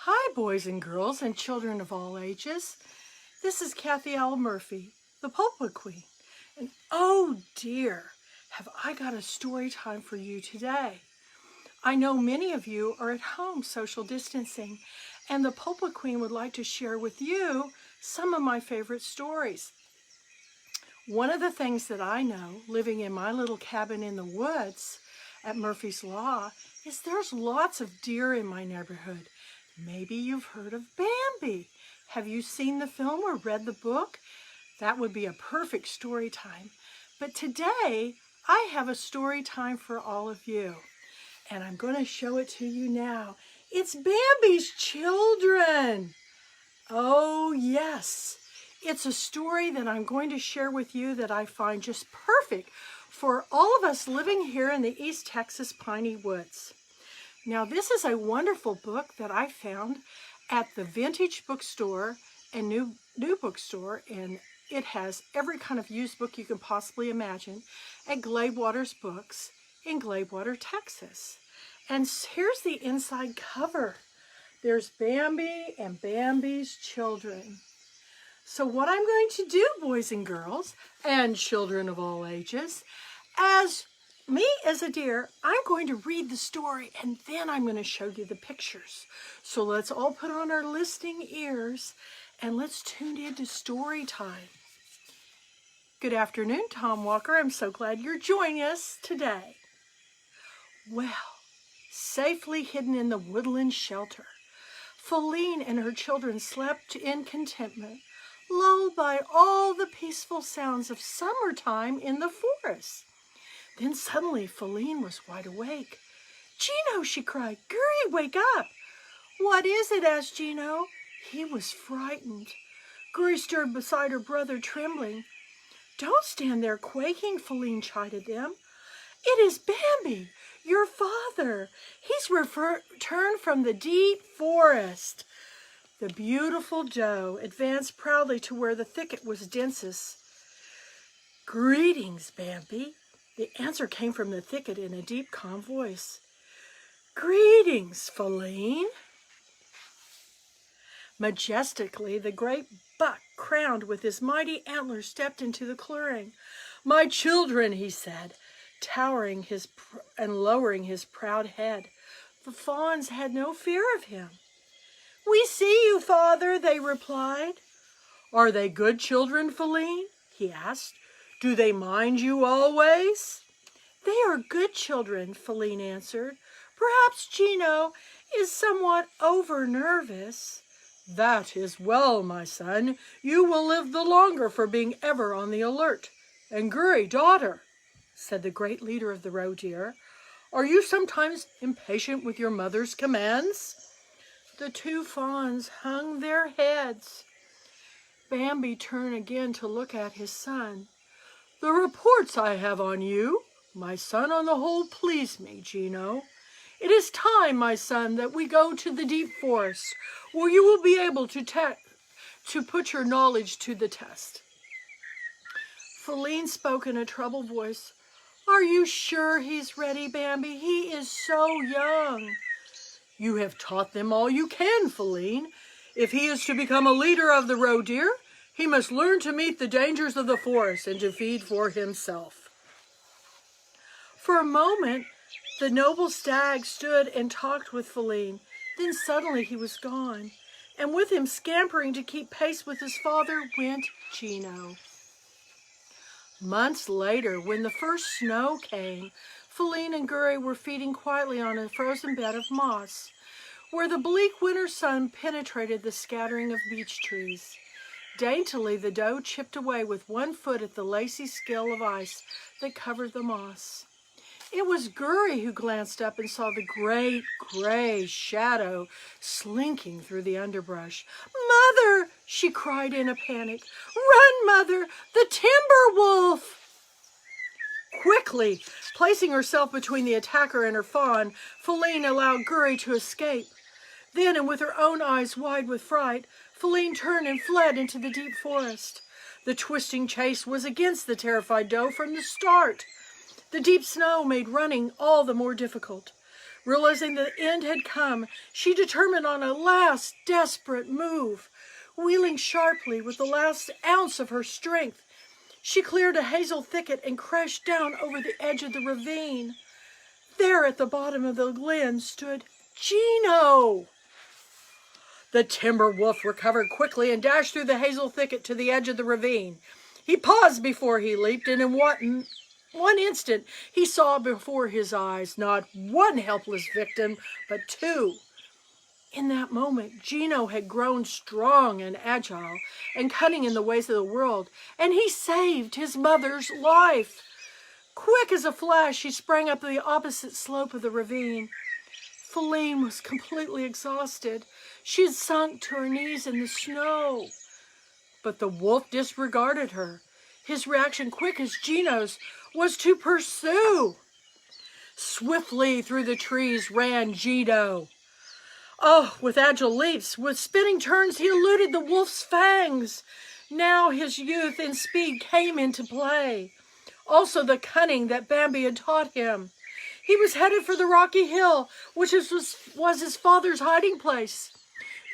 Hi, boys and girls and children of all ages. This is Kathy L. Murphy, the Pulpwood Queen. And oh dear, have I got a story time for you today. I know many of you are at home social distancing, and the Pulpwood Queen would like to share with you some of my favorite stories. One of the things that I know, living in my little cabin in the woods at Murphy's Law, is there's lots of deer in my neighborhood. Maybe you've heard of Bambi. Have you seen the film or read the book? That would be a perfect story time. But today, I have a story time for all of you. And I'm going to show it to you now. It's Bambi's Children. Oh, yes. It's a story that I'm going to share with you that I find just perfect for all of us living here in the East Texas piney woods. Now, this is a wonderful book that I found at the Vintage Bookstore and New Bookstore, and it has every kind of used book you can possibly imagine at Gladewater's Books in Gladewater, Texas. And here's the inside cover. There's Bambi and Bambi's Children. So what I'm going to do, boys and girls, and children of all ages, as a deer, I'm going to read the story and then I'm going to show you the pictures. So let's all put on our listening ears and let's tune into story time. Good afternoon, Tom Walker. I'm so glad you're joining us today. Well, safely hidden in the woodland shelter, Faline and her children slept in contentment, lulled by all the peaceful sounds of summertime in the forest. Then suddenly Faline was wide awake. "Gino," she cried, "Guri, wake up!" "What is it?" asked Gino. He was frightened. Guri stirred beside her brother, trembling. "Don't stand there quaking," Faline chided them. "It is Bambi, your father. He's returned from the deep forest." The beautiful doe advanced proudly to where the thicket was densest. "Greetings, Bambi." The answer came from the thicket in a deep, calm voice. "Greetings, Faline." Majestically, the great buck, crowned with his mighty antlers, stepped into the clearing. "My children," he said, towering and lowering his proud head. The fawns had no fear of him. "We see you, father," they replied. "Are they good children, Faline?" he asked. "Do they mind you always?" "They are good children," Faline answered. "Perhaps Gino is somewhat over-nervous." "That is well, my son. You will live the longer for being ever on the alert. And Guri, daughter," said the great leader of the roe deer, "are you sometimes impatient with your mother's commands?" The two fawns hung their heads. Bambi turned again to look at his son. "The reports I have on you, my son, on the whole please me, Gino. It is time, my son, that we go to the deep forest, where you will be able to put your knowledge to the test." Faline spoke in a troubled voice. "Are you sure he's ready, Bambi? He is so young." "You have taught them all you can, Faline. If he is to become a leader of the roe deer, he must learn to meet the dangers of the forest and to feed for himself." For a moment, the noble stag stood and talked with Faline. Then suddenly he was gone, and with him, scampering to keep pace with his father, went Gino. Months later, when the first snow came, Faline and Guri were feeding quietly on a frozen bed of moss, where the bleak winter sun penetrated the scattering of beech trees. Daintily, the doe chipped away with one foot at the lacy scale of ice that covered the moss. It was Guri who glanced up and saw the great gray shadow slinking through the underbrush. "Mother!" she cried in a panic. "Run, Mother! The timber wolf!" Quickly, placing herself between the attacker and her fawn, Faline allowed Guri to escape. Then, and with her own eyes wide with fright, Faline turned and fled into the deep forest. The twisting chase was against the terrified doe from the start. The deep snow made running all the more difficult. Realizing the end had come, she determined on a last desperate move. Wheeling sharply with the last ounce of her strength, she cleared a hazel thicket and crashed down over the edge of the ravine. There at the bottom of the glen stood Gino. The timber wolf recovered quickly and dashed through the hazel thicket to the edge of the ravine. He paused before he leaped, and in one instant he saw before his eyes not one helpless victim, but two. In that moment, Gino had grown strong and agile and cunning in the ways of the world, and he saved his mother's life. Quick as a flash, he sprang up the opposite slope of the ravine. Faline was completely exhausted. She had sunk to her knees in the snow. But the wolf disregarded her. His reaction, quick as Gino's, was to pursue. Swiftly through the trees ran Gino. Oh, with agile leaps, with spinning turns, he eluded the wolf's fangs. Now his youth and speed came into play. Also the cunning that Bambi had taught him. He was headed for the rocky hill, which was his father's hiding place.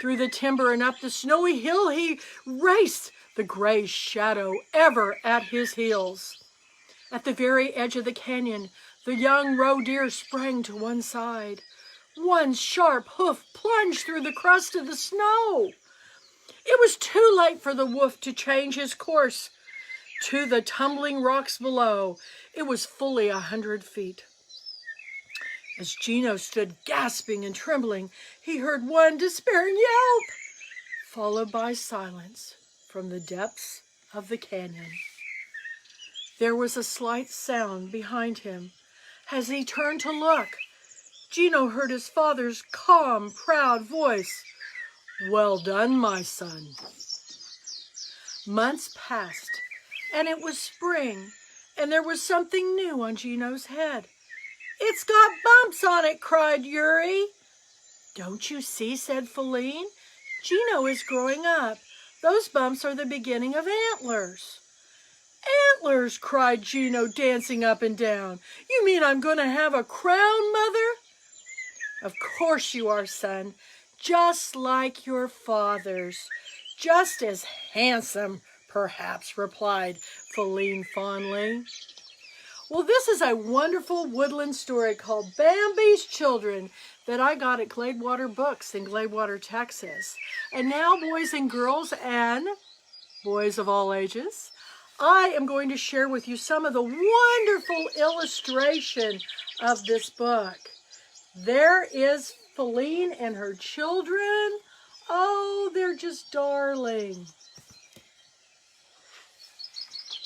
Through the timber and up the snowy hill he raced, the gray shadow ever at his heels. At the very edge of the canyon, the young roe deer sprang to one side. One sharp hoof plunged through the crust of the snow. It was too late for the wolf to change his course. To the tumbling rocks below, it was fully 100 feet. As Gino stood gasping and trembling, he heard one despairing yelp, followed by silence from the depths of the canyon. There was a slight sound behind him. As he turned to look, Gino heard his father's calm, proud voice. "Well done, my son." Months passed, and it was spring, and there was something new on Gino's head. "It's got bumps on it," cried Yuri. "Don't you see?" said Faline. "Gino is growing up. Those bumps are the beginning of antlers." "Antlers!" cried Gino, dancing up and down. "You mean I'm going to have a crown, Mother?" "Of course you are, son. Just like your father's. Just as handsome, perhaps," replied Faline fondly. Well, this is a wonderful woodland story called Bambi's Children that I got at Gladewater Books in Gladewater, Texas. And now, boys and girls and boys of all ages, I am going to share with you some of the wonderful illustration of this book. There is Faline and her children. Oh, they're just darling.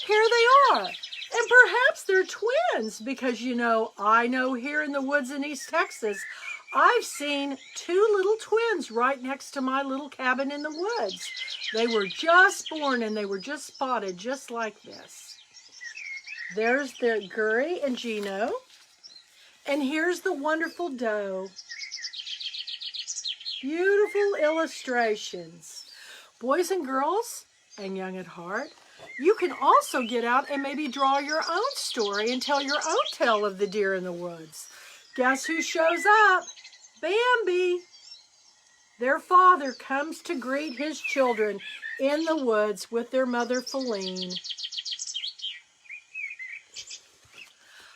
Here they are. And perhaps they're twins because, you know, I know here in the woods in East Texas, I've seen two little twins right next to my little cabin in the woods. They were just born and they were just spotted just like this. There's their Guri and Gino. And here's the wonderful doe. Beautiful illustrations. Boys and girls, and young at heart, you can also get out and maybe draw your own story and tell your own tale of the deer in the woods. Guess who shows up? Bambi. Their father comes to greet his children in the woods with their mother Faline.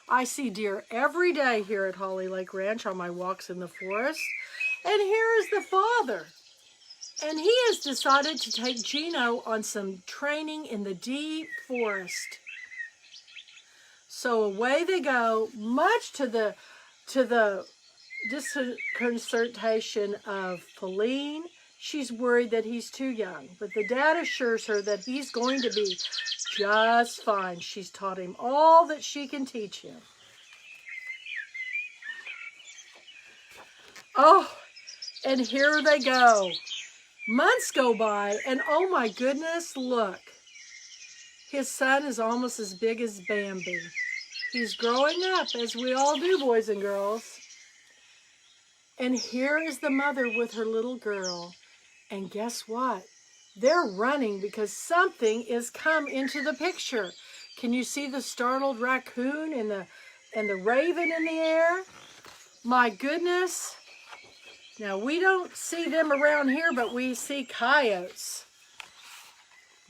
I see deer every day here at Holly Lake Ranch on my walks in the forest. And here is the father. And he has decided to take Gino on some training in the deep forest. So away they go, much to the disconcertation of Faline. She's worried that he's too young, but the dad assures her that he's going to be just fine. She's taught him all that she can teach him. Oh, and here they go. Months go by, and oh my goodness, look. His son is almost as big as Bambi. He's growing up, as we all do, boys and girls. And here is the mother with her little girl. And guess what? They're running because something is come into the picture. Can you see the startled raccoon and the raven in the air? My goodness. Now, we don't see them around here, but we see coyotes.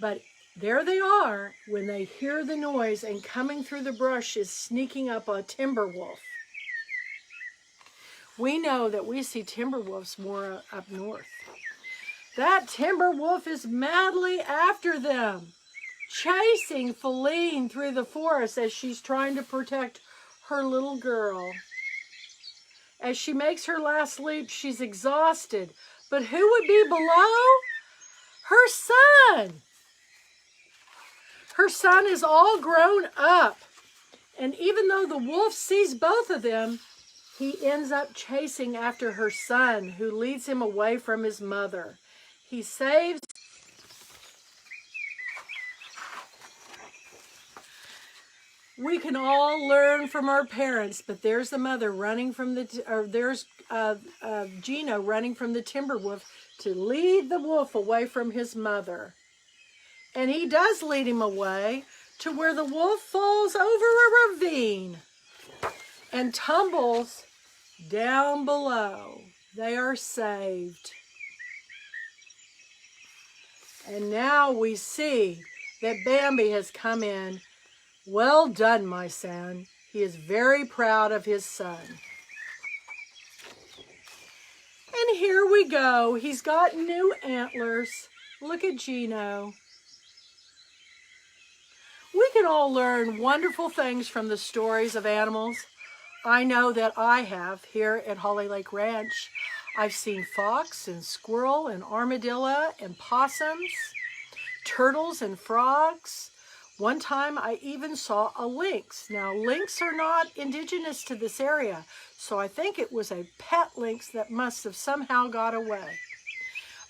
But there they are when they hear the noise, and coming through the brush is sneaking up a timber wolf. We know that we see timber wolves more up north. That timber wolf is madly after them, chasing Faline through the forest as she's trying to protect her little girl. As she makes her last leap, she's exhausted. But who would be below? Her son. Her son is all grown up. And even though the wolf sees both of them, he ends up chasing after her son, who leads him away from his mother. He saves. We can all learn from our parents, but there's the mother running from there's Gino running from the timber wolf to lead the wolf away from his mother. And he does lead him away to where the wolf falls over a ravine and tumbles down below. They are saved. And now we see that Bambi has come in. Well done, my son. He is very proud of his son. And here we go. He's got new antlers. Look at Gino. We can all learn wonderful things from the stories of animals. I know that I have here at Holly Lake Ranch. I've seen fox and squirrel and armadillo and possums, turtles and frogs. One time I even saw a lynx. Now, lynx are not indigenous to this area, so I think it was a pet lynx that must have somehow got away.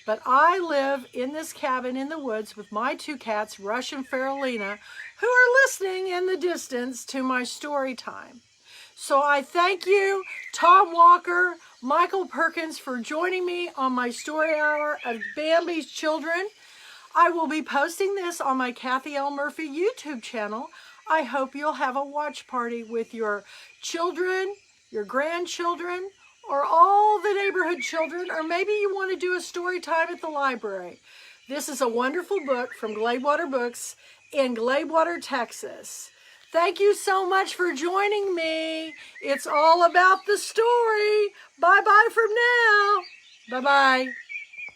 But I live in this cabin in the woods with my two cats, Rush and Faralina, who are listening in the distance to my story time. So I thank you, Tom Walker, Michael Perkins, for joining me on my story hour of Bambi's Children. I will be posting this on my Kathy L. Murphy YouTube channel. I hope you'll have a watch party with your children, your grandchildren, or all the neighborhood children, or maybe you want to do a story time at the library. This is a wonderful book from Gladewater Books in Gladewater, Texas. Thank you so much for joining me. It's all about the story. Bye-bye from now. Bye-bye.